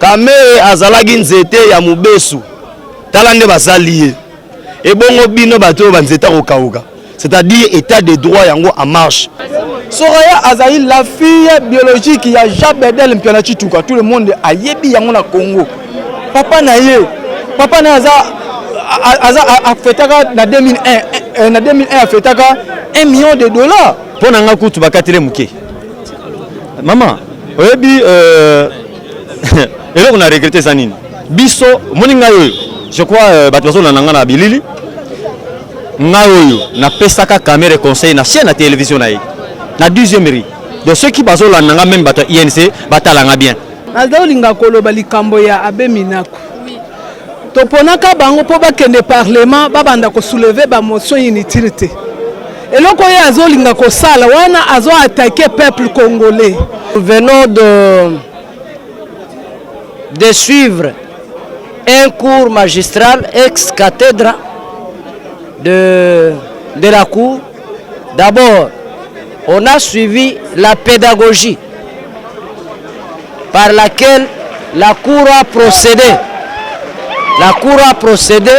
Kamere azalaki nzete ya mubesu tala nde basaliye ebongo bino bato banzeta kokauka, c'est-à-dire état de droit yango en marche. Soraya Azaï, la fille biologique, il y a Jabedel Mpiana Chituka, tout le monde a yebi yango na Congo. Papa na ye, papa na a fetaka na 2001, na 2001 a fetaka $1 million. Pour nanga kutu bakatile muke. Maman, oyebi et là on a regretté ça nini. Biso moninga yo, je crois bato na nanga na bilili. Ngayo na pesaka caméra conseil na chaîne na télévision na ye. Na deuxième riz. De ceux qui bazo la nanga même bato INC batalanga bien. Nazo linga koloba likambo ya Abe Minaku. Toponaka bango po bakende parlement babanda ko soulever ba motion inutilité. Et loko ye azo linga ko sala wana azo attaquer peuple congolais. Nous venons de suivre un cours magistral ex cathèdre de la cour. D'abord, on a suivi la pédagogie par laquelle la cour a procédé. La cour a procédé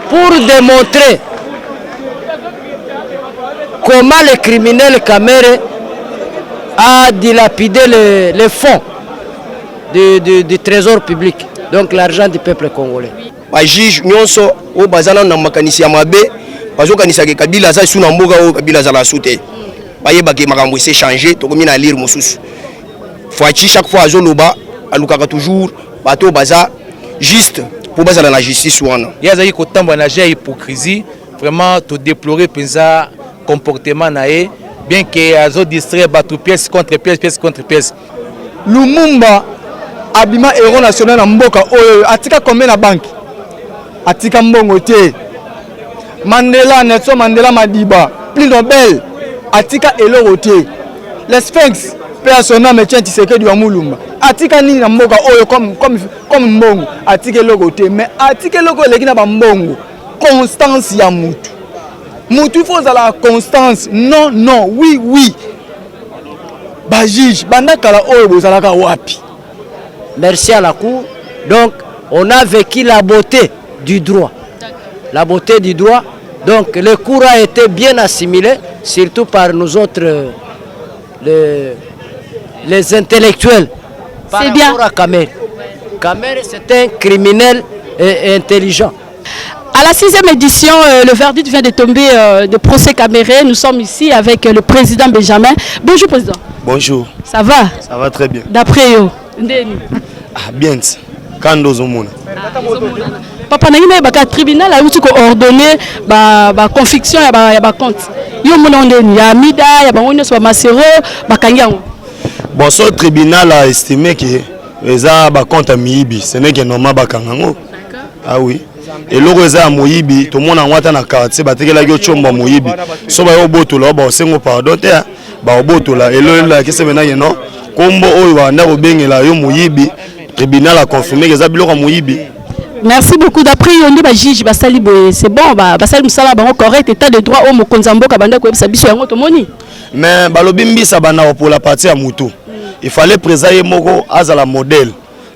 pour démontrer comment le criminel Kamere a dilapidé les fonds du trésor public, donc l'argent du peuple congolais. Les juges nyonso o bazala na makanisi ya mabe bazo kanisa ke Kabila za suna mboga o Kabila za la soute baye bake makambo s'est changé to komi na lire mosusu Fouachi chaque fois azoloba alukaka toujours bato baza juste pour bazala la justice wana yazayi ko tamba na jeu hypocrisie vraiment to déplorer penza comportement nae bien que azo distraire bato pièce contre pièce. Lumumba abima héros national na mboka oyo atika combien na banque atika mbongo te. Mandela Nelson Mandela Madiba prix Nobel atika eloro te. Les Sphinx personnel me tient Tshisekedi wa Mulumba atika nini na mboka oyo comme mbongo atika eloro te, mais atika eloro leki na ba mbongo constance ya mutu. Mutu faut la constance, non oui ba juge banda kala oyo bozalaka wapi. Merci à la cour. Donc, on a vécu la beauté du droit. La beauté du droit. Donc, le cours a été bien assimilé, surtout par nous autres, les intellectuels. C'est bien. À Kamere. Kamere, c'est un criminel et intelligent. À la 6e édition, le verdict vient de tomber de procès Kamere. Nous sommes ici avec le président Benjamin. Bonjour, président. Bonjour. Ça va? Ça va très bien. D'après eux. Bien. Kando zomona. Papa nangina baka tribunal a eu ordonné ba conviction ya ba compte. Yo mona ndeni ya mida ya ba onyo so masero bakanyango. Bon, ce tribunal a estimé que eza ba compte miyibi, ce n'est que normal bakangango. Ah oui. Et loko eza moyibi, to mona ngwata na quartier batekela yo chomba moyibi. So ba yo botola ba sengo pardon te ba botola elo la kese mena yeno. Kombo oyo banda kobengela yo moyibi, tribunal a confirmé que eza biloko moyibi. Merci beaucoup. D'après Yondi ba juge ba sali boye, c'est bon ba sali musala bango correct état de droit au mokonzambo ka banda ko yebisa biso yango to moni. Mais balobi mbisa bana pour la partie ya mutu. Il fallait présayer moko azala modèle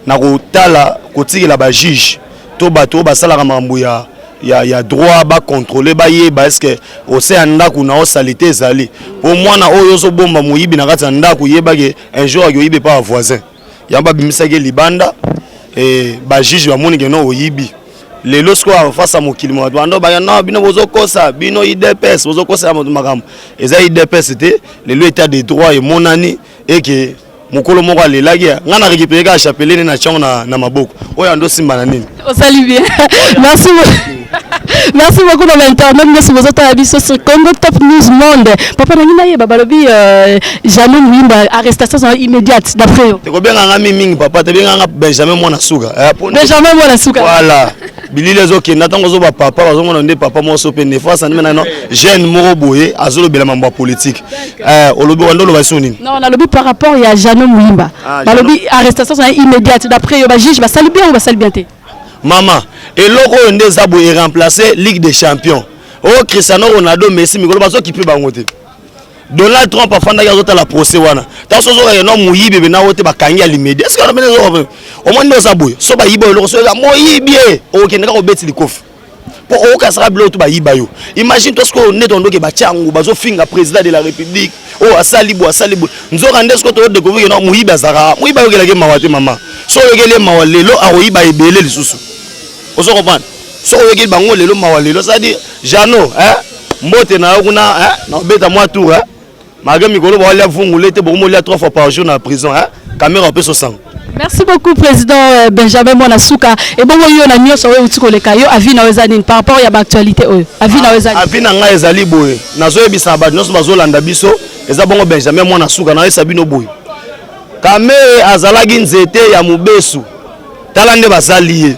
na kotala kotikela ba juge to bato basala ka mambo ya droit ba contrôler ba yeba est-ce que au sein ndaku na osalité ezali pour moi na oyo so bomba moyibi na kati ndaku yeba ke un jour yoyibe pa voisin yamba bimisa ke libanda et ba juge ba moni ke no oyibi lelo sko face à mokili mo bando ba na bino bozo kosa bino IDPS bozo kosa makambo eza IDPS te lelo état de droit et monani et que mukolo moko alelaki ngana récupérer ka chapelene na chango na maboko oyo ndo simba na nini. Salut bien. Merci beaucoup. Merci beaucoup dans l'internet. Merci vous autres sur Congo Top News Monde. Papa nangina ye babalobi jamais Mwimba arrestation immédiate d'après eux. Te ko benga ngami mingi papa te benga Benjamin mwana suka. Benjamin mwana suka. Voilà. Bilile zo ke natango zo ba papa bazo mona nde papa mo so pe ne fois ça na non jeune moko boye azolo bela mambo politique. Olobi wando lo basoni. Non, on a lobby par rapport il y a Jeannot Mwimba. Balobi arrestation immédiate d'après eux ba juge ba sali bien ou ba sali bien te. Maman, et loko nde zabo remplacer Ligue des Champions. Oh Cristiano Ronaldo Messi mikolo bazo ki pe bango te. Donald Trump afanda ya zota la procès wana. Taso zo no muyibe be na wote bakangi ya limedi. Est-ce que on a au moins nous aboy. So ba yiba lo so moyibie. O ke ndaka obeti likofi. Pour au kasra blo to ba yiba yo. Imagine toi ce qu'on est donné ba tiangu bazo finga président de la République. Oh asalibu. Nzo rande ce que to découvrir no muyiba zara. Muyiba yo kelake mawate mama. So yo kele mawalelo a oyiba ebele lisusu. Ozo comprendre. So yo kele bango lelo mawalelo ça dit Jano mbote na kuna na beta moi tour Magami Golo va aller vous mouler, vous 3 fois par jour dans la prison. Caméra peut se sang. Merci beaucoup, Président Benjamin Monasuka. Et bon, on a mis sur le site de Kayo, avis na wezani par rapport à l'actualité. Avis na wezani. Avis na nga ezali boy. Nazo ebisa ba nyonso bazolanda biso. Eza bongo Benjamin Monasuka na esabino boy. Kamere azalaki nzete ya mubesu. Talande bazali.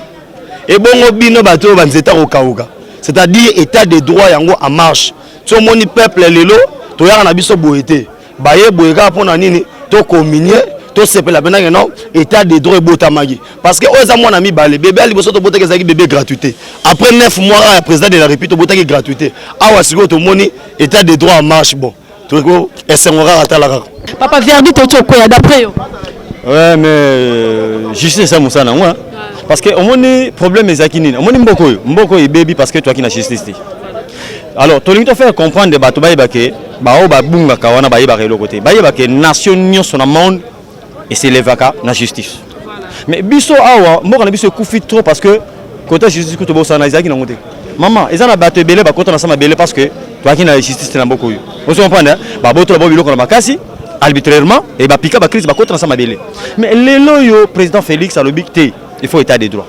Et bongo bino bato banzeta kokauka. C'est-à-dire état de droit yango en marche. Tout le monde peuple lelo. To yaka na biso boyete baye boyeka pona nini to communier to sepela benanga non état de droit botamagi parce que oza mwana mi balé bébé ali boso to botaka zaki bébé gratuité après 9 mois le président de la République to botaki gratuité awa siko to moni état de droit en marche bon to ko esengora atala papa verdict to koya d'après yo ouais mais justice ça musana moi parce que au moni problème ezaki nini au moni mboko e baby parce que toi qui na justice. Alors, tu dois faire comprendre que tu vas que bunga kawana ba yeba le côté. Ba yeba que nation nyonso na monde et c'est levaka na justice. Mais biso awa mo kana biso kufi trop parce que côté justice ko to bosa na izaki na ngote. Maman, ezana ba te belé ba kota na sama belé parce que toi qui na justice na mboko yo. Vous comprenez? Ba boto la bobilo na makasi arbitrairement et ba pika ba crise ba kota na sama belé. Mais lelo yo président Félix a le big il faut état de droit.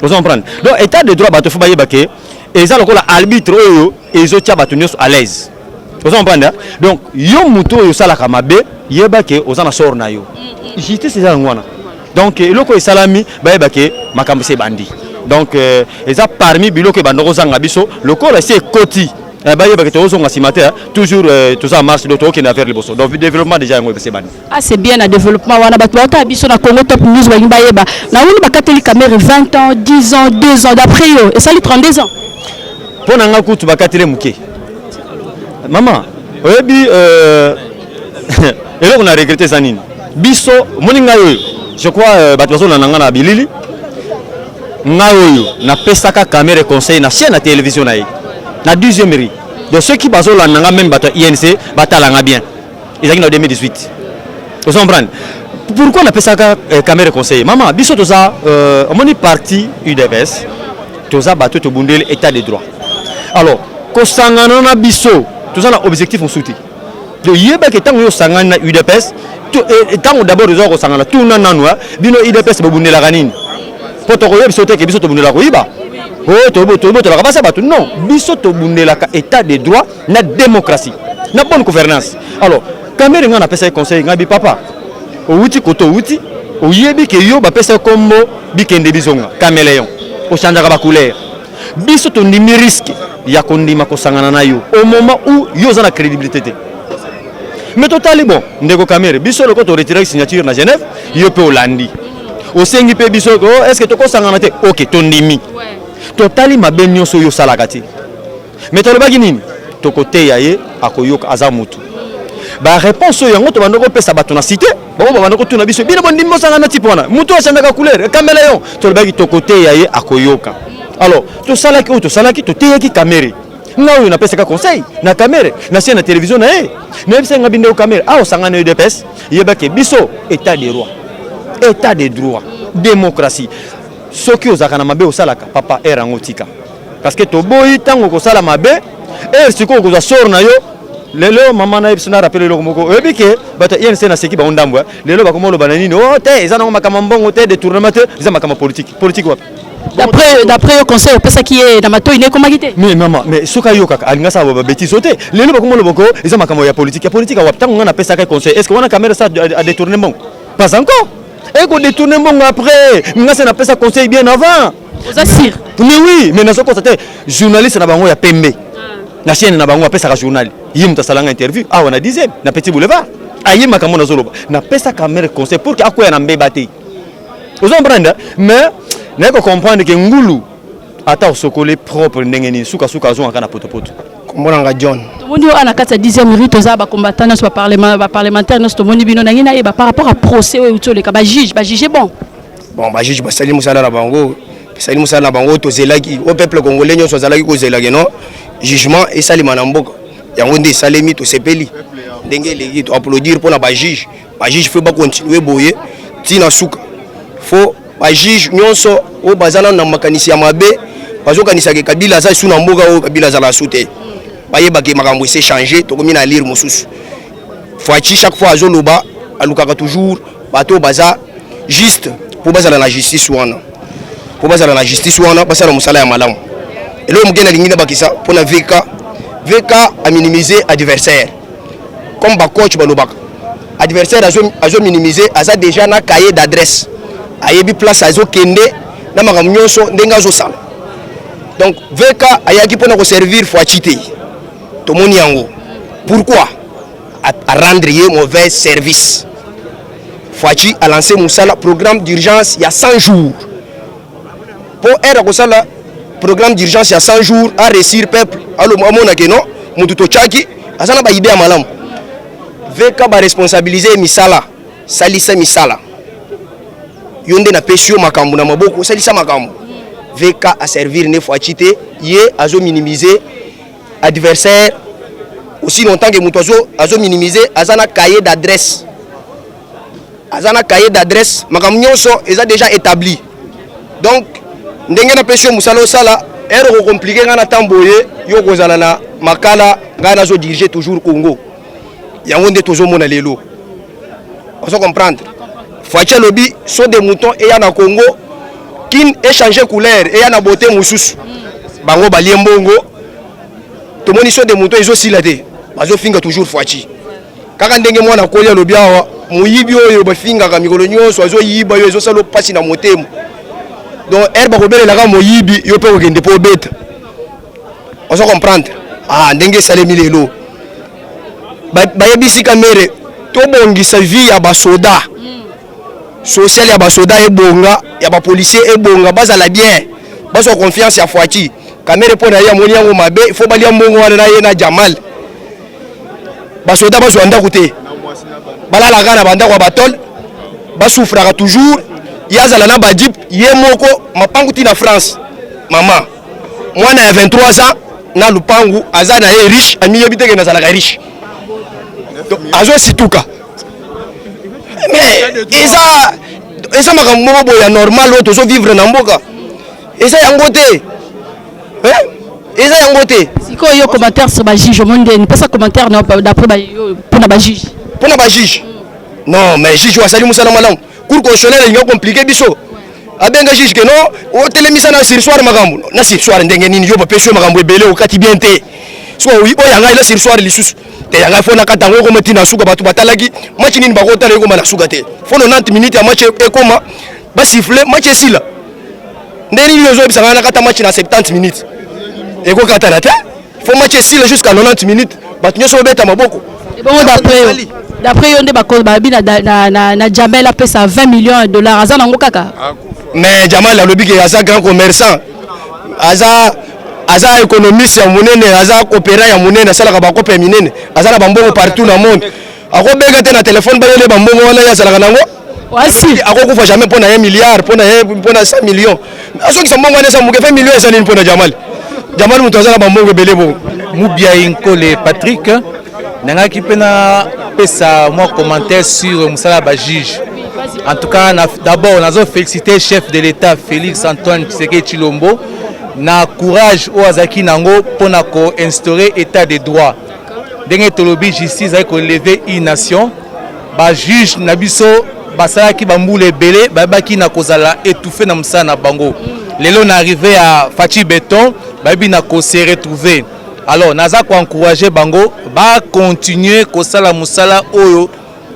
Vous comprenez? Donc état de droit ba to faut ba yeba que et ça lokola arbitre oyo ezotia bato nyonso à l'aise. Vous comprenez? Donc yo muto yo sala kamabe yeba ke ozana sor na yo. Justice c'est ça ngwana. Donc eloko esalami ba yeba ke makambo se bandi. Donc eza parmi biloko bandoko zanga biso lokola c'est koti. Ba yeba ke tozonga simate toujours tout ça marche de to qui na faire le bosso. Donc développement déjà ngo se bandi. Ah c'est bien le développement wana bato bata biso na Congo Top News ba yeba. Na wuli ba kateli caméra 20 ans, 10 ans, 2 ans d'après yo et ça lui 32 ans. Pour nga kutu bakatele muke maman oyebi eloko na regretter ça nini biso moninga yo je crois bato bazo na nga na bilili nga yo na pesaka caméra conseil na chaîne na télévision na na 12e ri de ceux qui bazo la nga même bato INC batala nga bien ils en 2018 vous comprenez pourquoi na pesaka caméra conseil maman biso to ça moni parti UDPS to ça bato to bundel état de droit. Alors, quand on a biso, tout ça a un objectif en soutien. Donc, il y a des gens qui ont UDPS, tant d'abord les autres ont tout le monde, bino UDPS c'est bonne la ganine. Pour te regarder biso que biso to bonne la koiba. Oh, to la rabasa batu non, biso to bonne la état de droit, na démocratie, na bonne gouvernance. Alors, quand on a passé conseil, ngabi papa. O wuti koto wuti, o yebi ke yo ba pesa kombo bikende bizonga, caméléon. O changera ba couleur. Biso to ndimi risque ya kondima ko sangana na yo au moment où yo za na crédibilité. Mais totali bon, ndeko caméra biso loko to retirer signature na Genève, yo pe Hollandi. O sengi pe biso ko est-ce que to ko sangana te? OK, to ndimi. Ouais. Totali mabenyo so yo salakati. Mais to lobaki nini? To côté yaye akoyoka azamutu. Ba réponse yo ngoto bandoko pesa bato na cité, ba bandoko tuna biso bino bon ndimo sangana tipona. Mutu achanga couleur, caméléon. To lobaki to côté yaye akoyoka. Alors, tout ça là qui tout est qui caméra. Nous on appelle ça conseil, na caméra, na scène na télévision na même si on a bien des caméras, ah on s'en a de pes, il y a que biso état de droit, état de droit, démocratie. Ce qui aux akana mabe au salaka, papa erangotika. Parce que to boy tango ko sala mabe, et ce ko ko sort na yo, lelo maman na ibsuna rappelle le moko, et que bata yen scène na seki ba ondambwa, lelo ba komo lo banani, oh te, ils en ont makamambon hôtel de tournement, ils ont makama politique wa. D'après le conseil, ça qui est dans ma toile, il est comme agité. Mais maman, mais ce qu'il y a, il y a des bêtises sautées. Les gens comme le boko, ils ont ma politique. La politique, on a fait ça conseil. Est-ce qu'on a caméra ça à détournement? Pas encore. Et qu'on détournement après, on a fait ça conseil bien avant. Vous assure. Mais oui, mais nous avons constaté, journaliste na bango ya pembe. La chaîne na bango a fait ça journal. Yim ta salanga interview. Ah, on a 10e, na petit boulevard. Aïe makamona zoloba. Na fait ça caméra conseil pour que akwa na mbebate. Vous comprenez? Mais N'est-ce comprendre que Ngulu ata osokole propre ndenge ni suka zo akana potopoto Kombolanga John. Tout le monde a na 10e mérite aux combattants nos parlementaires nos tout le monde bino na ngina e par rapport à procès ou tout les cas juge bon. Bon ba juge ba sali musala na bango. Sali musala na bango to zelaki au peuple congolais nyo so zalaki ko zelaki non. Jugement et sali manamboka. Yango nde salemi to sepeli. Ndenge legi to applaudir pour na ba juge. Ba juge faut ba continuer boye tina suka. Faut ba juge nyonso o bazana na makanisi ya mabe. Bazo kanisa ke Kabila za suna mboga o Kabila za la soute. Bayeba ke makambo s'est changé to komi na lire mususu. Foachi chaque fois azoloba alukaka toujours bato baza juste pour bazala la justice wana. Pour bazala la justice wana basala musala ya malamu. Et là mugena lingina bakisa pour na VK a minimiser adversaire. Comme ba coach balobaka. Adversaire azo minimiser aza déjà na cahier d'adresse. Ayebi place azo kende na makambo nyonso ndenga zo sala. Donc VK ayaki pour nous servir Foachité. Tout le monde yango. Pourquoi à rendre un mauvais service. Foachi a lancé un programme d'urgence il y a 100 jours. Pour être comme ça programme d'urgence il y a 100 jours à réussir peuple. Alors mona ke non, mututo chaki, azana ba idée malam. VK ba responsabiliser misala, salisa misala. Yonde na pesio makambu na maboko, salisa makambu. VK a servir ne Foachité, yé azo minimiser adversaire aussi longtemps que mutozo azo minimiser azana cahier d'adresse. Azana cahier d'adresse, makam nyonso eza déjà établi. Donc ndenge na pesio musalo sala ero compliqué ngana tamboye yo kozala na makala ngana zo diriger toujours Congo. Yango nde tozo mona lelo. On se comprendre. Foachi lobby sont des moutons et ya na Congo qui échanger couleur et ya na beauté mususu. Bango baliembongo. Tout le monde sont des moutons ils aussi là des. Bazo finga toujours Foachi. Kaka ndenge mwana kolia lobby awa muyibi oyo ba finga ka mikolo nyonso azo yiba yo ezo salo pasi na motemo. Donc herbe ko bele la ka moyibi yo pe ko kende po beta. On se comprendre. Ah ndenge salemi lelo. Ba yebisi kamere to bongisa vie ya basoda. Social ya basoda ebonga ya ba policier ebonga bazala bien. Bazo confiance ya Foachi. Kamere pona ya moni yango mabe il faut balia mbongo wana na ye na Jamal. Basoda bazo anda kote. Balala kana banda kwa batol. Basufraka toujours. Yazala na badip yemoko mapangu ti na France. Mama. Mwana ya 23 ans na lupangu azana ye riche ami yebiteke na zalaka riche. Azo situka. Mais eza makambo boya normal o tozo vivre na mboka. Eza yango te. Eza yango te. Siko yo commentaire sur ba juge monde ni pas ça commentaire d'après ba pour na ba juge. Pour na ba juge. Non, mais juge wa sali musala malam. Cour constitutionnelle il est compliqué biso. Abenga juge que non, o telemisa na sursoir makambo. Na sursoir ndenge nini yo ba pesio makambo ebele o kati bien te. So oui o yanga ila sursoir lisusu. Te yanga fona kata ngo meti na suka batu batalaki match nini bakota leko na suka te. Fono 90 minutes ya match ekoma ba siffler match esila. Ndeni yo zo bisanga na kata match na 70 minutes. Eko kata na te. Faut match esila jusqu'à 90 minutes. Batu nyoso beta maboko. Et bon d'après yonde bako ba bi na Jamel a pesa 20 millions de dollars azana ngo kaka. Mais Jamal a lobby que aza grand commerçant. Aza économiste ya monene, aza opéra ya monene, sala ka ba kope minene. Aza na bambongo partout dans le monde. Ako benga te na téléphone ba yele bambongo wana ya sala nango. Wasi ako kufa jamais pona 1 milliard, pona 100 millions. Aso ki sambongo wana sa muke 20 millions ça ni pona Jamal. Jamal muto aza na bambongo belebo. Mubia Inkole Patrick nangaki pena pesa moi commentaire sur musala ba juge. En tout cas, d'abord, nous avons félicité le chef de l'État, Félix Antoine Tshisekedi Tshilombo, na courage au Azaki Nango pour instaurer l'état de droit. Dès que la justice a levé une nation, le juge Nabiso, Basaki Bamboule Belé, Babaki Nakozala étouffé dans Msana Bango. L'élo est arrivé à Fachi Béton, Babi Nako s'est retrouvé. Alors, nous avons encouragé Bango, ba continuer Kosala Musala Oyo,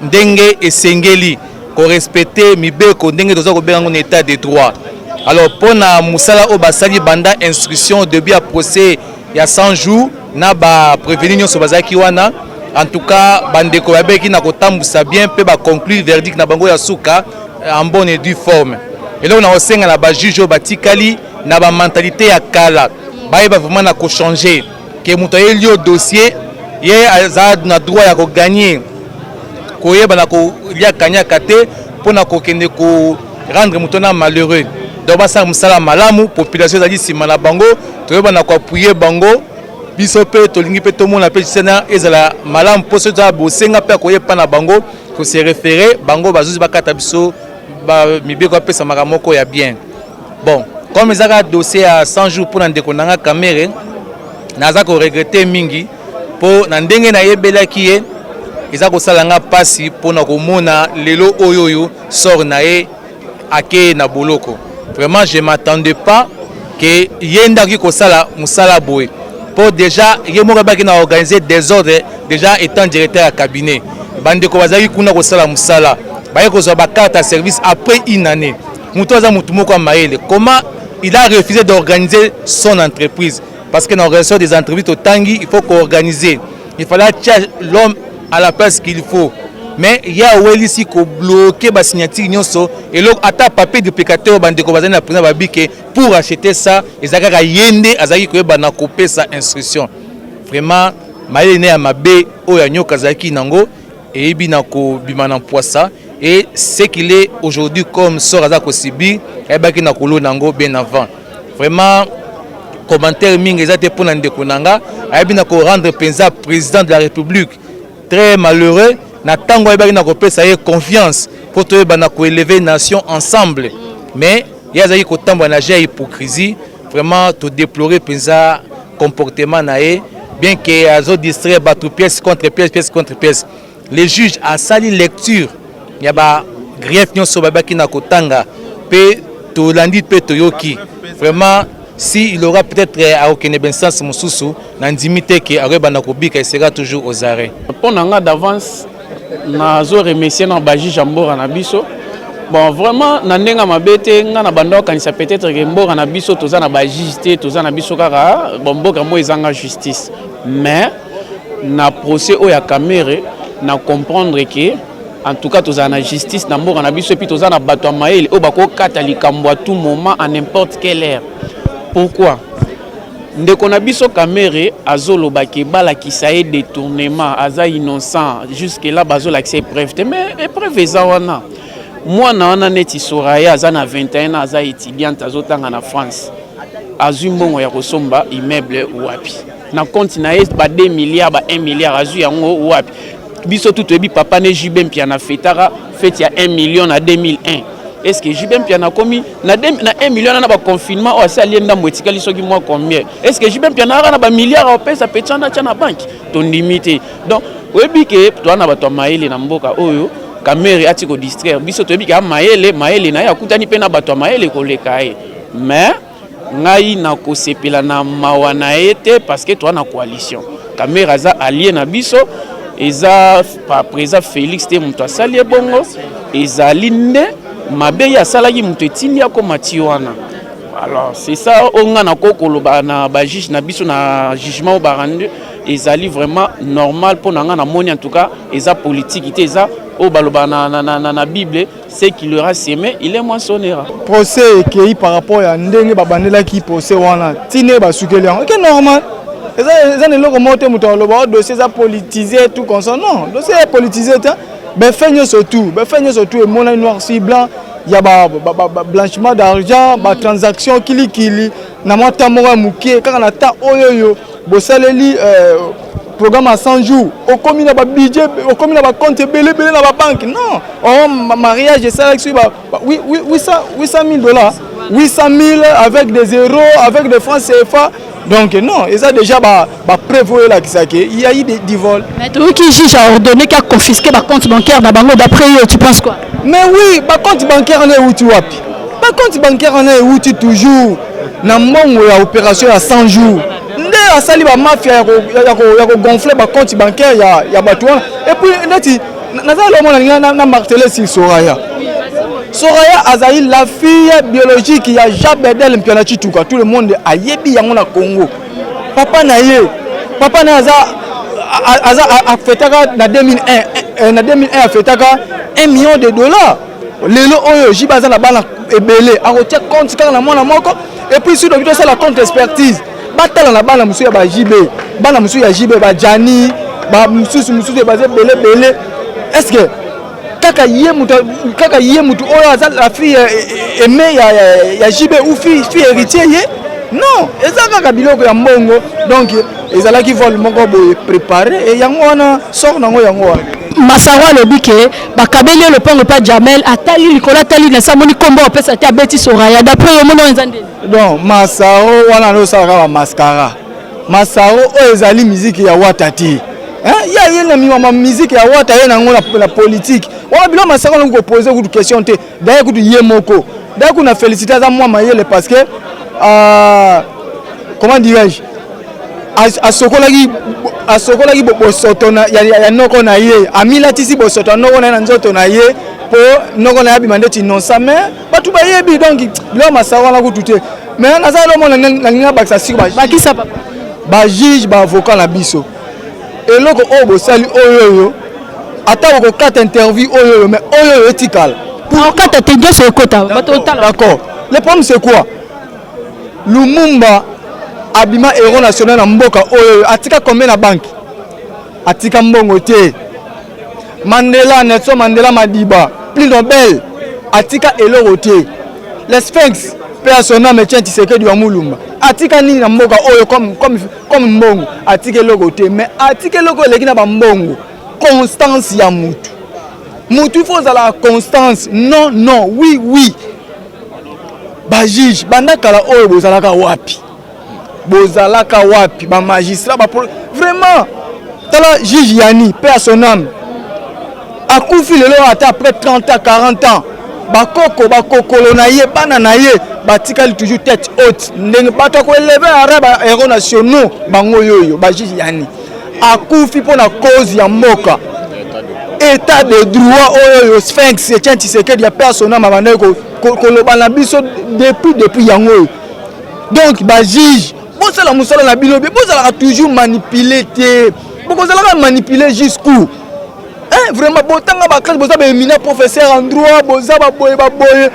Ndenge et Sengeli. Qu'on respecte mibeko ndenge doza ko benga un état de droit. Alors pour na musala o basali banda instruction de bien procès il y a 100 jours na ba prévenir nyoso bazaki wana en tout cas bandeko babeki na kotambusa bien pe ba conclure verdict na bango ya suka en bonne et due forme. Et là on a osenga na ba juge batikali na ba mentalité ya kala. Ba vraiment na ko changer. que moto ayeli au dossier ye aza na droit ya kogagner koyeba na kolia kanyaka te mpona kokende ko rendre moto na malheureux. Donc basala mosala malamu population ezali nsima na bango toyeba na koappuye bango biso mpe tolingi mpe tomona mpe sena ezala malamu mpo so toza bosenga mpe akoyeba na bango kose référé bango bazuzi bakata biso mibeko apesamaka moko ya bien. Bon comme ezaka dossier ya 100 jours mpona ndeko nanga Kamere naza koregrete mingi mpo na ndenge nayebelaki ye eza kosala nga pasi mpona komona lelo oyo sort na ye ake na boloko. Vraiment je m'attendais pas que yenda ki kosala musala boy. Pour déjà ye moko baki na organiser des ordres déjà étant directeur à cabinet. Bande ko bazaki kuna kosala musala. Baye ko zo ba carte à service après une année. Muto za mutu moko maele. Comment il a refusé d'organiser son entreprise parce que dans l'organisation des entreprises au Tangi, il faut qu'organiser. Il fallait chercher l'homme à la place qu'il faut. Mais il y a ici qui bloqué la signature et l'autre atta papier de pécateur pour acheter ça et ça a yende azaki ko bana couper sa instruction. Vraiment maïne à mabe o ya nyoka zaki nango et bina ko bimana poissa et ce qu'il est aujourd'hui comme sort azako sibi et baki na kolo nango bien avant. Vraiment commentaire mingi ezate pour ndeko nanga et bina ko rendre penza président de la République très malheureux. Natango ebaki na kopesa ye confiance pour to ebana ko élever nation ensemble mais yazaki ko tamba na jeu hypocrisie vraiment to déplorer penza comportement na ye bien que azo distraire battre pièce contre pièce les juges a sali lecture ya ba grief nyonso babaki na kotanga pe to landi pe to yoki vraiment si il aura peut-être à aucun ben sens mususu na ndimité que areba ko bika il sera toujours aux arrêts pour nanga d'avance nazo remercier na baji jambora na biso bon vraiment na ndenga mabete nga na bando kanisa peut-être que mbora na biso toza na bajiste toza na biso kaka bon mboka mo ezanga justice mais na procès o ya Kamere na comprendre que en tout cas toza na justice na mbora na biso et puis toza na bato maele o bako kata likambo à tout moment à n'importe quelle heure. Pourquoi ndeko na biso Kamere azoloba ke balakisa ye détournement aza innocent jusque là bazolakisa preuve mais preuve eza wana mwana wana neti Soraya aza na 21 ans aza étudiante azotanga na France azwi mbongo ya kosomba immeuble wapi na compte na ye ba 2 milliards ba 1 milliard azwi yango wapi biso tout ebi papa ne Jibe Mpia na fetara fete ya 1 million na 2001. Est-ce que Jibe Mpia na komi na 1 million na ba confinement o asali ndambo etikali soki moi combien? Est-ce que Jibe Mpia na ba milliard o pesa petana cha na banque ton limité. Donc oyebi ke to na bato maele na mboka oyo Kamere ati ko distraire biso to yebi ka maele na ya kutani pe na bato maele ko leka ye. Mais ngai na ko sepela na mawana ete parce que to na coalition. Kamere aza allié na biso eza pa président Félix te muto asali bongo ezali nde mabe ya salaki muto etindi ya komati wana. Alors c'est ça on a na kokoloba na ba juge na biso na jugement ba rendu ezali vraiment normal pour nanga na moni en tout cas eza politique ite eza o baloba na Bible c'est qu'il aura semé il est moissonnera. Procès qui par rapport à ndenge babandela ki procès wana tine ba sukeli OK normal. Eza ne loko moto muto loba dossier za politisé tout comme ça non dossier politisé ben feigno surtout et mon noir sur blanc il y a blanchiment d'argent ba transaction kili na mota moko mukie kaka na ta oyoyo bosaleli programme à 100 jours au commune ba budget au commune ba compte belé na ba banque non oh mariage ça oui 800 000 $, 800 000 avec des euros avec des francs CFA. Donc non, ils ont déjà prévu là qu'il y a eu des vols. Mais toi qui juge a ordonné qu'il a confisqué le compte bancaire d'après eux, tu penses quoi? Mais oui, le compte bancaire on est où tu wapi? Le compte bancaire on est où tu toujours na mongo ya opération à 100 jours. Ndé a sali ba mafia ya ko gonfler le compte bancaire ya batouan et puis neti naza lo na marteler sur Soraya. Soraya Azaï, la fille biologique, il y a Jabedel Mpianachi Touka, tout le monde a yebi yango na Congo. Papa na a fetaka na 2001 a fetaka $1 million. Lelo oyo jibaza na bana ebele a retiré compte quand na mona moko et puis sur le ça la compte expertise. batala na bana musu ya ba JB bana musu ya JB ba Jani ba musu ba belé est-ce que kaka yé mutu oyo la fille aimée ya JB ou fille héritier yé non eza kaka biloko ya mbongo donc ezalaki vol moko boye préparé et yango wana sort nango yango wana Massawa lobi ke bakabeli le pongo pas Jamel atali likola tali na samoni kombo opesa te abeti soraya d'après yo mono nzande donc Massawa wana no sala ba mascara Massawa o ezali musique ya watati ya yena mi mama musique ya wata yena ngo la politique wana bilo Massawa ngo poser ku question te d'ailleurs ku yemoko d'ailleurs na féliciter za moi mayele parce que comment dirais-je a sokolaki bosoto na ya noko na ye amila tisi bosoto noko na nzoto na ye po noko na yabi mandeti non ça mais batu ba yebi donc bilo Massawa na kutu te mais na za lo mona na nginga bakisa siko ba kisa papa ba juge ba avocat na biso eloko o bo sali oyoyo ata ko kata interview oyoyo mais oyoyo ethical pour kata te dio so kota d'accord le problème c'est quoi Lumumba abima héros national na mboka oyo atika combien na banque atika mbongo te Mandela Nelson Mandela Madiba prix Nobel atika eloko te les Sphinx personnel me tient Tshisekedi wa Mulumba atika nini na mboka oyo comme mbongo atika eloko te mais atika eloko eleki na ba mbongo constance ya mutu il faut la constance non oui ba juge banda kala oyo bozalaka wapi ba magistrat ba vraiment tala juge yani paix à son âme akufi lelo ata après 30 ans 40 ans bakoko na ye bana na ye batikali toujours tête haute ndenge bato ko élever araba héros nationaux bango yoyo ba juge yani akufi pona cause ya mboka état de droit oyo Sphinx Etienne Tshisekedi ya paix à son âme abandé ko lobana biso depuis yango donc ba juge bosa la musala na bilobi bosa la toujours manipuler te bosa la manipuler jusqu'où vraiment botanga ba classe bosa ba éminent professeur en droit bosa ba boye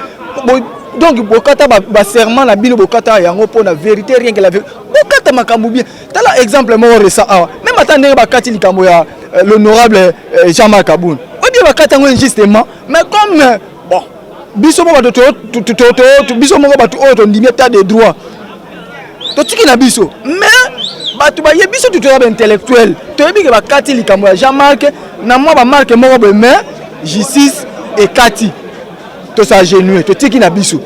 donc bokata ba serment na bino bokata yango pour la vérité rien que la vérité bokata makambu bien tala exemple mo resa awa même attendre ba kati likambo ya l'honorable Jean-Marc Kaboun bien ba kata ngo justement mais comme bon biso mo ba to biso mo ba to ndimi état de droit totiki na biso mais batu ba yebiso tu ba intellectuel to yebi ke ba kati likambo ya Jean-Marc na moi ba marque moko be mais justice et kati to sa genué totiki na biso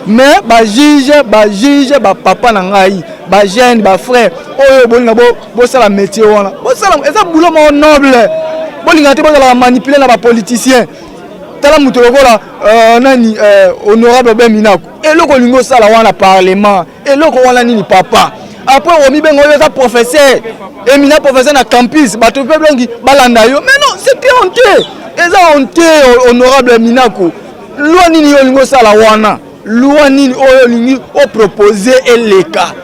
mais ba juge ba papa na ngai ba jeune ba frère oyo bolinga bo sala métier wana bo sala eza boulot mo noble bolinga te bo sala manipuler na ba politicien tala muto lokola nani honorable Beminako eloko lingo sala wana parlement eloko wana nini papa après omi bengo yo za professeur éminent professeur na campus bato pe blongi balanda yo mais non c'était honteux eza honteux honorable Minako loi nini yo lingo sala wana loi nini oyo lingi o proposer eleka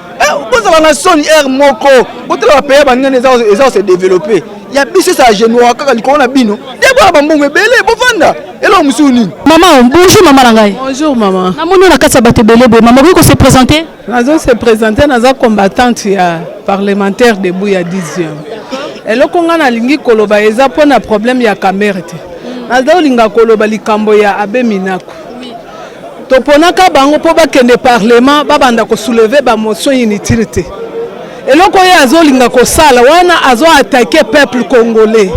boza la nation air moko botela ba pays bangana eza se développer ya biso sa genoa kaka likona na bino debo ba mbongo ebele bovanda elo musuni maman bonjour maman nangai bonjour maman na mono na kasa bato belebe maman ko se présenter nazo se présenter naza combattante ya parlementaire de Bouya 10e eloko nga na lingi koloba eza pona problème ya caméra te nazo linga koloba likambo ya Abe Minako toponaka bango po bakende parlement babanda ko soulever ba motion inutile te eloko ye azolinga kosala wana azo attaquer peuple congolais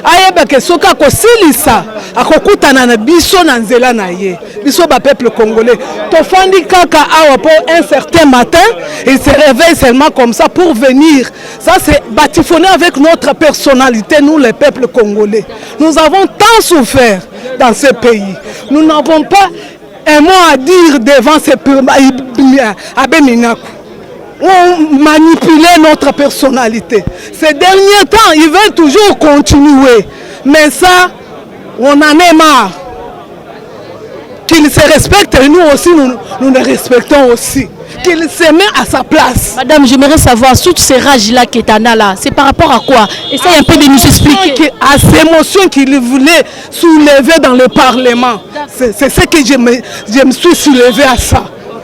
ayeba ke soka kosilisa akokutana na biso na nzela na ye biso ba peuple congolais tofandi kaka awa pour un certain matin il se réveille seulement comme ça pour venir ça c'est batifonner avec notre personnalité nous les peuples congolais nous avons tant souffert dans ce pays nous n'avons pas un mot à dire devant ces Abe Minako. On manipulait notre personnalité. Ces derniers temps, ils veulent toujours continuer. Mais ça, on en est marre. Qu'ils se respectent et nous aussi, nous les respectons aussi. Qu'il se met à sa place. Madame, j'aimerais savoir, toutes ces rages-là qui est là, c'est par rapport à quoi? Essayez un peu de nous expliquer. À ces émotions qu'il voulait soulever dans le Parlement. C'est ce que je me suis soulevé à ça.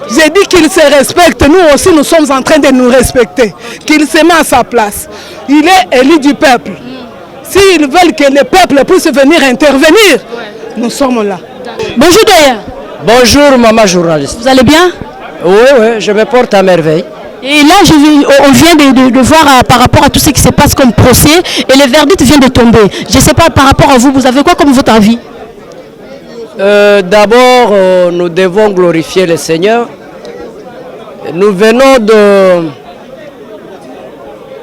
J'ai dit qu'il se respecte, nous aussi nous sommes en train de nous respecter, qu'il se met à sa place. Il est élu du peuple. S'ils veulent que le peuple puisse venir intervenir, nous sommes là. Bonjour d'ailleurs. Bonjour maman journaliste. Vous allez bien? Oui, je me porte à merveille. Et là, on vient de voir par rapport à tout ce qui se passe comme procès et le verdict vient de tomber. Je ne sais pas par rapport à vous, vous avez quoi comme votre avis? D'abord, nous devons glorifier le Seigneur. Nous venons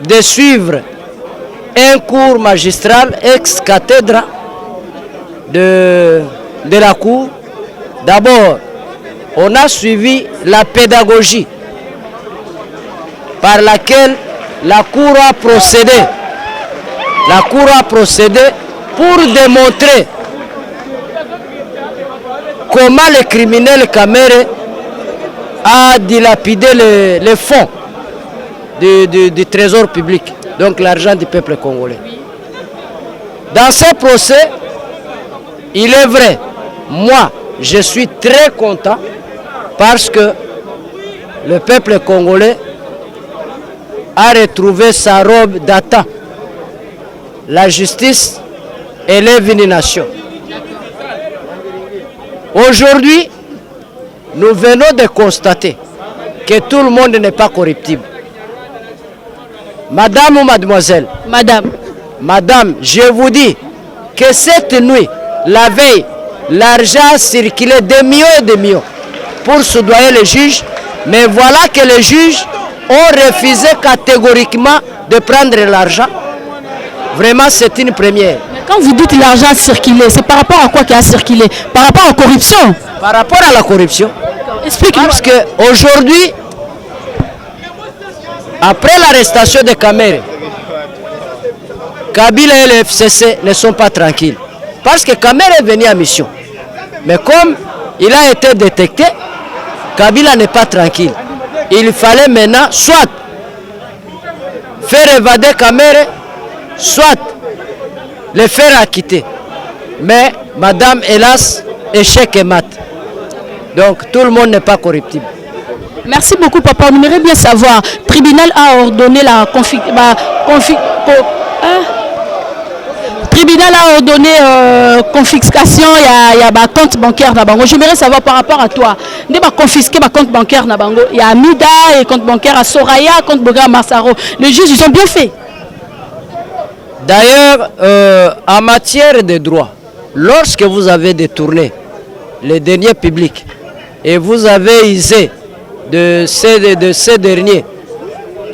de suivre un cours magistral ex-cathédra de la cour. D'abord, on a suivi la pédagogie par laquelle la cour a procédé. La cour a procédé pour démontrer comment le criminel Kamere a dilapidé les fonds du trésor public, donc l'argent du peuple congolais. Dans ce procès, il est vrai, moi, je suis très content parce que le peuple congolais a retrouvé sa robe d'Ata. La justice élève une nation. Aujourd'hui, nous venons de constater que tout le monde n'est pas corruptible. Madame ou mademoiselle? Madame, je vous dis que cette nuit, la veille, l'argent a circulé des millions et des millions pour soudoyer les juges, mais voilà que les juges ont refusé catégoriquement de prendre l'argent. Vraiment, c'est une première. Mais quand vous dites l'argent a circulé, c'est par rapport à quoi qui a circulé? Par rapport à la corruption? Par rapport à la corruption. Expliquez-moi. Parce qu'aujourd'hui, après l'arrestation de Kamere, Kabila et le FCC ne sont pas tranquilles. Parce que Kamere est venu en mission. Mais comme il a été détecté, Kabila n'est pas tranquille. Il fallait maintenant soit faire évader Kamere, soit le faire acquitter. Mais madame, hélas, échec et mat. Donc tout le monde n'est pas corruptible. Merci beaucoup, papa. On aimerait bien savoir, le tribunal a ordonné la confiscation, il y a un compte bancaire. J'aimerais savoir par rapport à toi, il y a confisqué un compte bancaire. Il y a Amida et compte bancaire à Soraya, compte bancaire à Massaro. Les juges, ils ont bien fait. D'ailleurs, en matière de droit, lorsque vous avez détourné les deniers publics et vous avez usé de ces derniers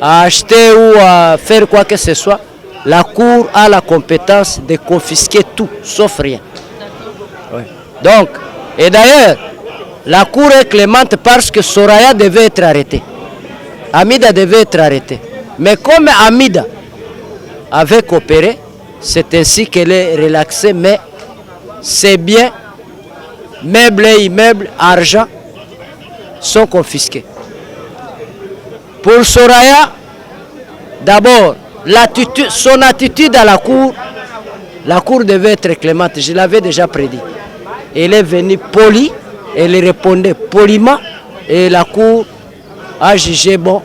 à acheter ou à faire quoi que ce soit, la Cour a la compétence de confisquer tout, sauf rien. Oui. Donc, et d'ailleurs, la Cour est clémente parce que Soraya devait être arrêté. Amida devait être arrêté. Mais comme Amida avait coopéré, c'est ainsi qu'elle est relaxée, mais ses biens, meubles et immeubles, argent, sont confisqués. Pour Soraya, d'abord, son attitude à la Cour devait être clémente, je l'avais déjà prédit. Elle est venue polie, elle répondait poliment et la Cour a jugé bon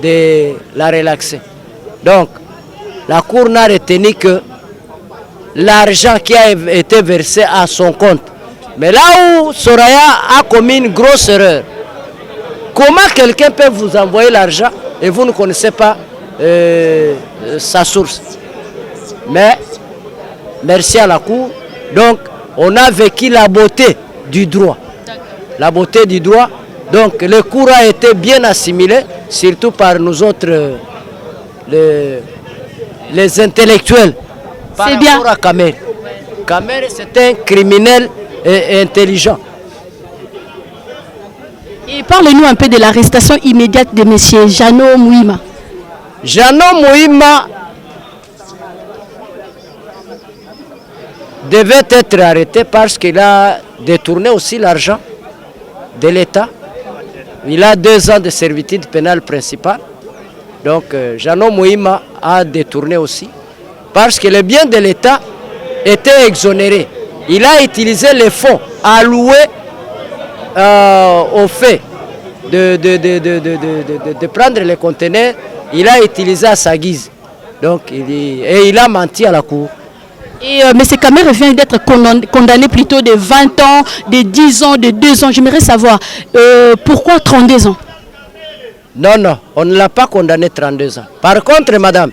de la relaxer. Donc, la Cour n'a retenu que l'argent qui a été versé à son compte. Mais là où Soraya a commis une grosse erreur, comment quelqu'un peut vous envoyer l'argent et vous ne connaissez pas sa source? Mais merci à la Cour. Donc, on a vécu la beauté du droit. La beauté du droit. Donc, le cours a été bien assimilé, surtout par nous autres, les intellectuels. C'est bien. À Kamere. Kamere, c'est un criminel et intelligent. Et parlez-nous un peu de l'arrestation immédiate de M. Jeannot Mouima. Jeannot Mouima devait être arrêté parce qu'il a détourné aussi l'argent de l'État. Il a 2 ans de servitude pénale principale. Donc Jeannot Mouima a détourné aussi parce que les biens de l'État étaient exonérés. Il a utilisé les fonds alloués aux faits de prendre les conteneurs, il a utilisé à sa guise. Donc, il a menti à la cour. Et M. Kamere vient d'être condamné plutôt de 20 ans, de 10 ans, de 2 ans. J'aimerais savoir pourquoi 32 ans? Non, on ne l'a pas condamné 32 ans. Par contre, madame,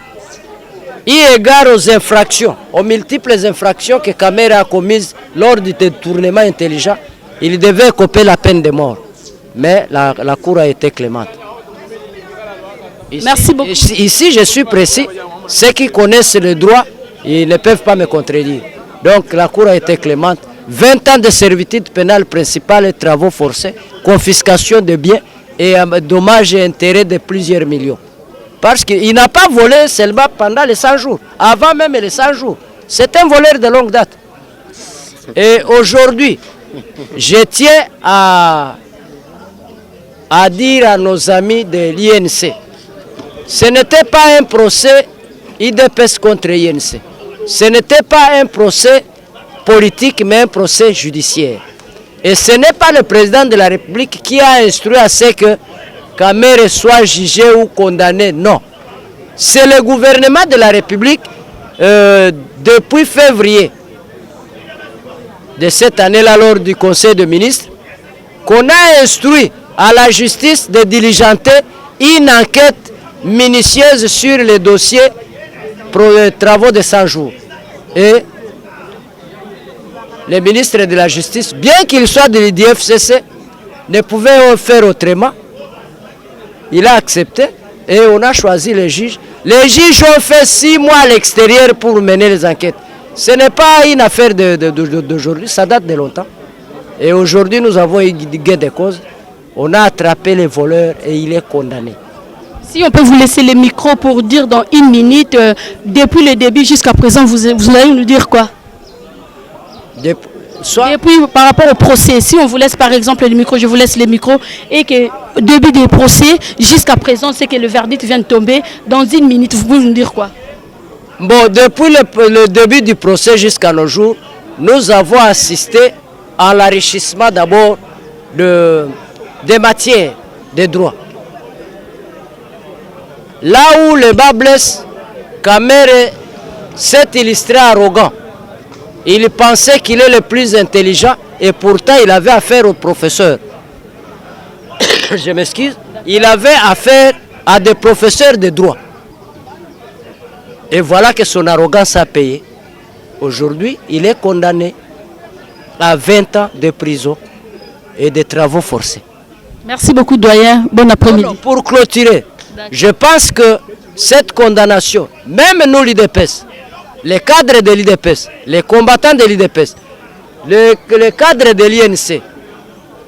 eu égard aux infractions, aux multiples infractions que Kamere a commises lors du détournement intelligent, il devait couper la peine de mort. Mais la cour a été clémente. Merci beaucoup. Ici, je suis précis. Ceux qui connaissent le droit, ils ne peuvent pas me contredire. Donc la cour a été clémente. 20 ans de servitude pénale principale et travaux forcés, confiscation de biens et dommages et intérêts de plusieurs millions. Parce qu'il n'a pas volé seulement pendant les 100 jours, avant même les 100 jours. C'est un voleur de longue date. Et aujourd'hui, je tiens à dire à nos amis de l'INC, ce n'était pas un procès IDPS contre l'INC. Ce n'était pas un procès politique, mais un procès judiciaire. Et ce n'est pas le président de la République qui a instruit à ce que Kamere soit jugé ou condamné, non. C'est le gouvernement de la République, depuis février de cette année-là, lors du Conseil des ministres, qu'on a instruit à la justice de diligenter une enquête minutieuse sur les dossiers pour les travaux de 100 jours. Et le ministre de la Justice, bien qu'il soit de l'IDFCC, ne pouvait faire autrement. Il a accepté et on a choisi les juges. Les juges ont fait 6 mois à l'extérieur pour mener les enquêtes. Ce n'est pas une affaire d'aujourd'hui, ça date de longtemps. Et aujourd'hui, nous avons eu gain de cause. On a attrapé les voleurs et il est condamné. Si on peut vous laisser le micro pour dire dans 1 minute, depuis le début jusqu'à présent, vous allez nous dire quoi? Depuis, par rapport au procès, si on vous laisse par exemple le micro, je vous laisse le micro, et que début des procès jusqu'à présent, c'est que le verdict vient de tomber, dans 1 minute, vous pouvez nous dire quoi? Bon, depuis le début du procès jusqu'à nos jours, nous avons assisté à l'enrichissement d'abord des matières, des droits. Là où le bas blesse, Kamere s'est illustré arrogant. Il pensait qu'il est le plus intelligent et pourtant il avait affaire au professeur. Je m'excuse. Il avait affaire à des professeurs de droit. Et voilà que son arrogance a payé. Aujourd'hui, il est condamné à 20 ans de prison et de travaux forcés. Merci beaucoup, doyen. Bon après-midi. Pour clôturer, je pense que cette condamnation, même nous l'IDPS, les cadres de l'IDPS, les combattants de l'IDPS, les cadres de l'INC,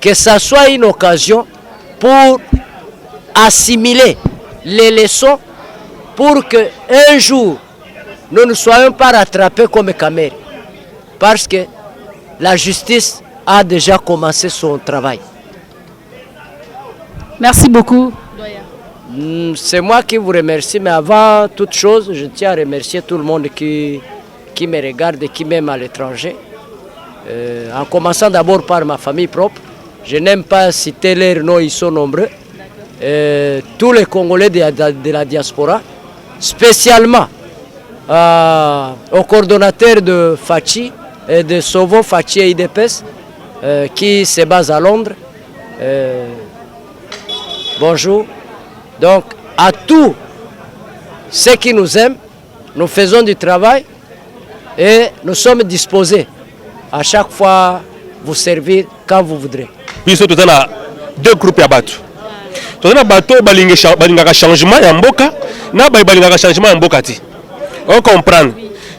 que ça soit une occasion pour assimiler les leçons pour qu'un jour, nous ne soyons pas rattrapés comme Kamere. Parce que la justice a déjà commencé son travail. Merci beaucoup. C'est moi qui vous remercie, mais avant toute chose, je tiens à remercier tout le monde qui me regarde et qui m'aime à l'étranger. En commençant d'abord par ma famille propre. Je n'aime pas citer leurs noms, ils sont nombreux. Tous les Congolais de la diaspora, spécialement au coordonnateur de Fachi, et de Sovo Fachi et IDPS, qui se base à Londres. Bonjour. Donc, à tous ceux qui nous aiment, nous faisons du travail et nous sommes disposés à chaque fois vous servir quand vous voudrez. Puis surtout, nous avons 2 groupes à battre. Nous avons bateau balingaka changement ya mboka, na balingaka changement ya mboka ti. On comprend.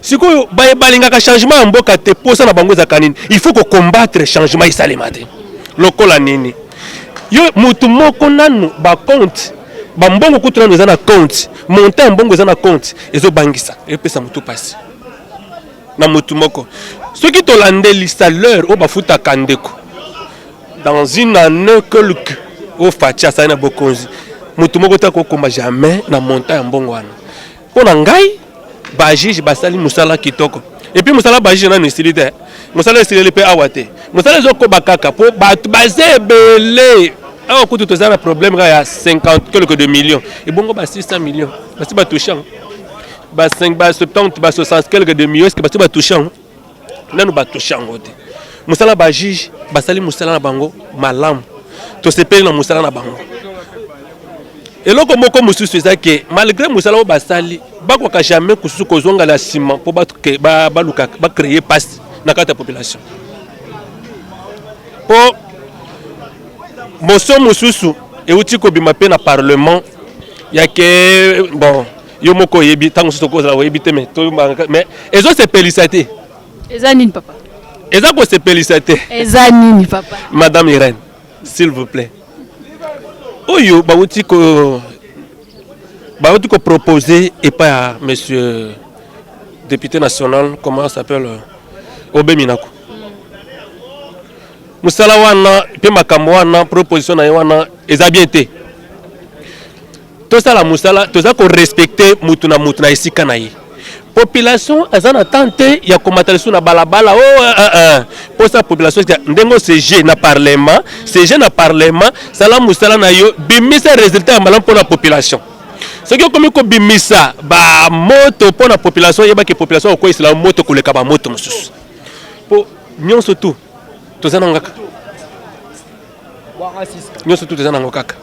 Si vous balingaka changement ya mboka te posa na bango za kanini, il faut que combattre changement isalemate. Lokola nini. Yo mutu moko nanu ba compte bambongo kutuna nous na compte montant mbongo za na compte ezo bangisa epesa mutu pasi na mutu moko ceux qui tolande lista leur o bafuta kandeko dans une année quelque au facha ça na bokonzi mutu moko ta ko komba jamais na montant mbongo wana pona ngai ba juge basali musala kitoko et puis musala ba juge na nistilité musala estilé pe awate musala zo ko bakaka po ba bazebele awa kutu toza na problème ka ya 50 quelques de millions ebongo ba 600 millions basi ba touchant ba 5 ba 70 ba 60 quelques de millions est-ce que basi ba touchant nanu ba touchant ngote musala ba juge basali musala na bango malamu to sepeli na musala na bango eloko moko mususu eza ke malgré musala o basali bakoka jamais kususu kozonga la ciment po baluka ba créer passe na kata population po moso mususu euti kobima pe na parlement yake bon yo moko yebi tango susu kozala yebi te mais ezo sepelisa te eza nini papa eza ko sepelisa te eza nini papa madame Irène s'il vous plaît oyo bauti ko proposer et pas monsieur député national comment ça s'appelle Obé Minaku musala wana pe makambo wana proposition na wana eza bien te to sala musala toza ko respecter mutu na esika na ye population azana tante ya komatalisu na balabala pour sa population ndengo CG na parlement sala musala na yo bimisa résultat ya malamu pour la population ce qui comme ko bimisa ba moto pour la population yeba ke population ko isla moto koleka ba moto mususu po nyonso tout tozana ngaka nyonso tout tozana ngaka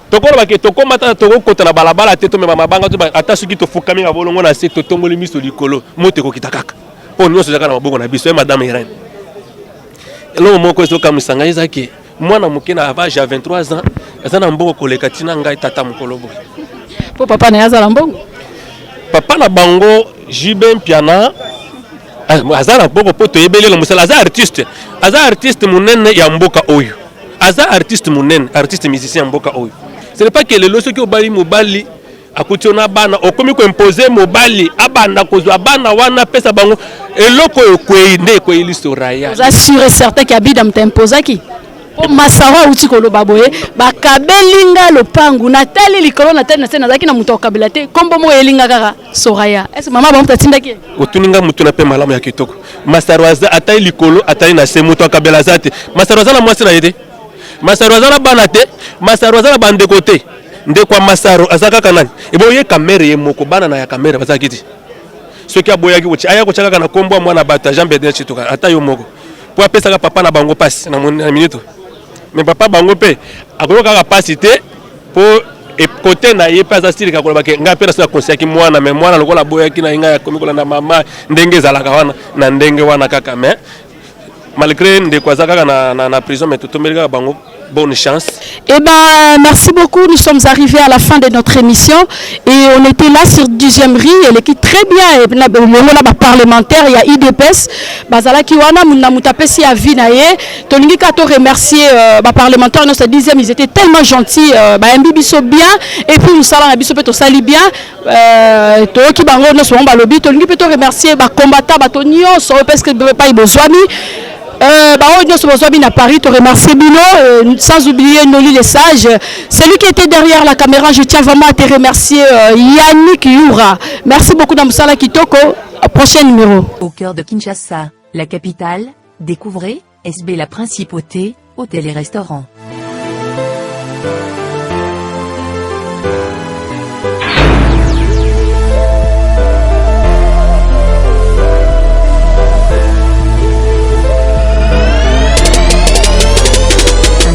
tokolo bake tokomata tokokota na balabala te to mema mabanga to ata soki tofukami na bolongo na se totongoli miso likolo moto ekokita kaka po nyonso zaka na mabongo na biso madame Irène eloko moko ezoka musanga ezaki mwana moke na ava ja 23 ans eza na mbongo koleka tina ngai tata mokolo boye po papa na yaza la mbongo papa na bango Jibe Mpiana azana boko poto yebelela musala aza artiste munene ya mboka oyo aza artiste munene artiste musicien mboka oyo ce n'est pas que le loso ki obali mobali akutiona bana okomi ko imposer mobali abanda kozwa bana wana pesa bango eloko yokwende ko ilisoraya za sûr et certain ki abida mtempoza ki po masawa uti koloba boye bakabelinga lopangu natali likolo natali na sena zaki na muto kabila te kombo mo elinga kaka soraya est mama ba mutatinda ki otuninga mutu na pe malamu ya kitoko masarwaza atali likolo atali na se muto kabila zate masarwaza na mwasi na yede masarwaza na bana te masarwaza na bande côté ndekwa masaro azaka kanani ebo ye kamera ye moko bana na ya kamera bazaki ti soki aboya ki uchi aya ko chaka na kombo mwana bata Jean Bedel chituka ata yo moko po apesa ka papa na bango passe na minute mais papa bango pe akoloka ka passe te po e côté na ye pesa siri ka koloba ke nga pera sa conseil ki mwana mais mwana lokola boya ki na inga ya komikola na mama ndenge zalaka wana na ndenge wana kaka mais malgré ndekwa zaka na prison mais totomelika bango bonne chance. Eh ben, merci beaucoup. Nous sommes arrivés à la fin de notre émission et on était là sur 10e rue. Elle équipe très bien. Le parlementaire, il y a IDPS. Bazala Kiwana, Mounamutapesi à Vinaye. Tolingi Kato remercier les parlementaires. Dans ce 10e, ils étaient tellement gentils. Mbibiso bien. Et puis nous salons Biso Peto Sali bien. Toki Bango, nous sommes balobi. Tolingi Peto remercier les combattants, Batonio, parce que pas y besoin. À Paris, te remercier Bilo, sans oublier Noli les sages. Celui qui était derrière la caméra, je tiens vraiment à te remercier Yannick Youra. Merci beaucoup Namsala Kitoko. Prochain numéro. Au cœur de Kinshasa, la capitale, découvrez SB la principauté, hôtel et restaurant.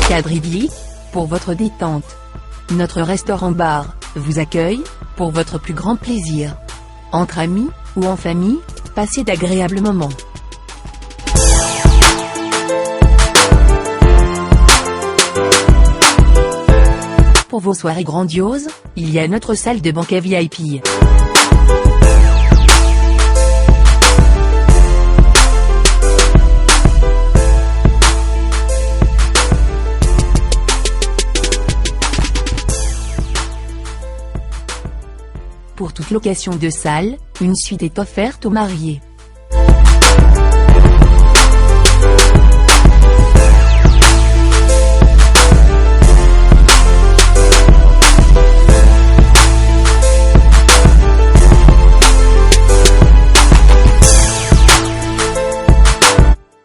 Cadre idyllique, pour votre détente. Notre restaurant-bar vous accueille, pour votre plus grand plaisir. Entre amis, ou en famille, passez d'agréables moments. Pour vos soirées grandioses, il y a notre salle de banquet VIP. Pour toute location de salle, une suite est offerte aux mariés.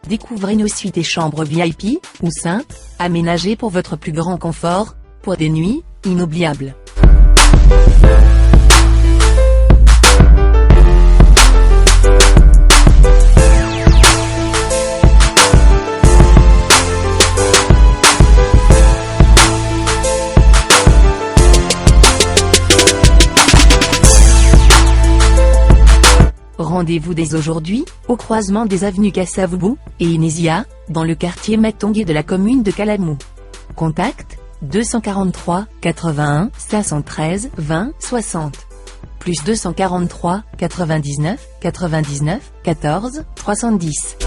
Découvrez découvrez nos suites et chambres VIP ou simples, aménagées pour votre plus grand confort, pour des nuits inoubliables. Rendez-vous dès aujourd'hui, au croisement des avenues Kassavubu et Inésia, dans le quartier Matongé de la commune de Kalamou. Contact 243 81 513 20 60 plus 243 99 99 14 310.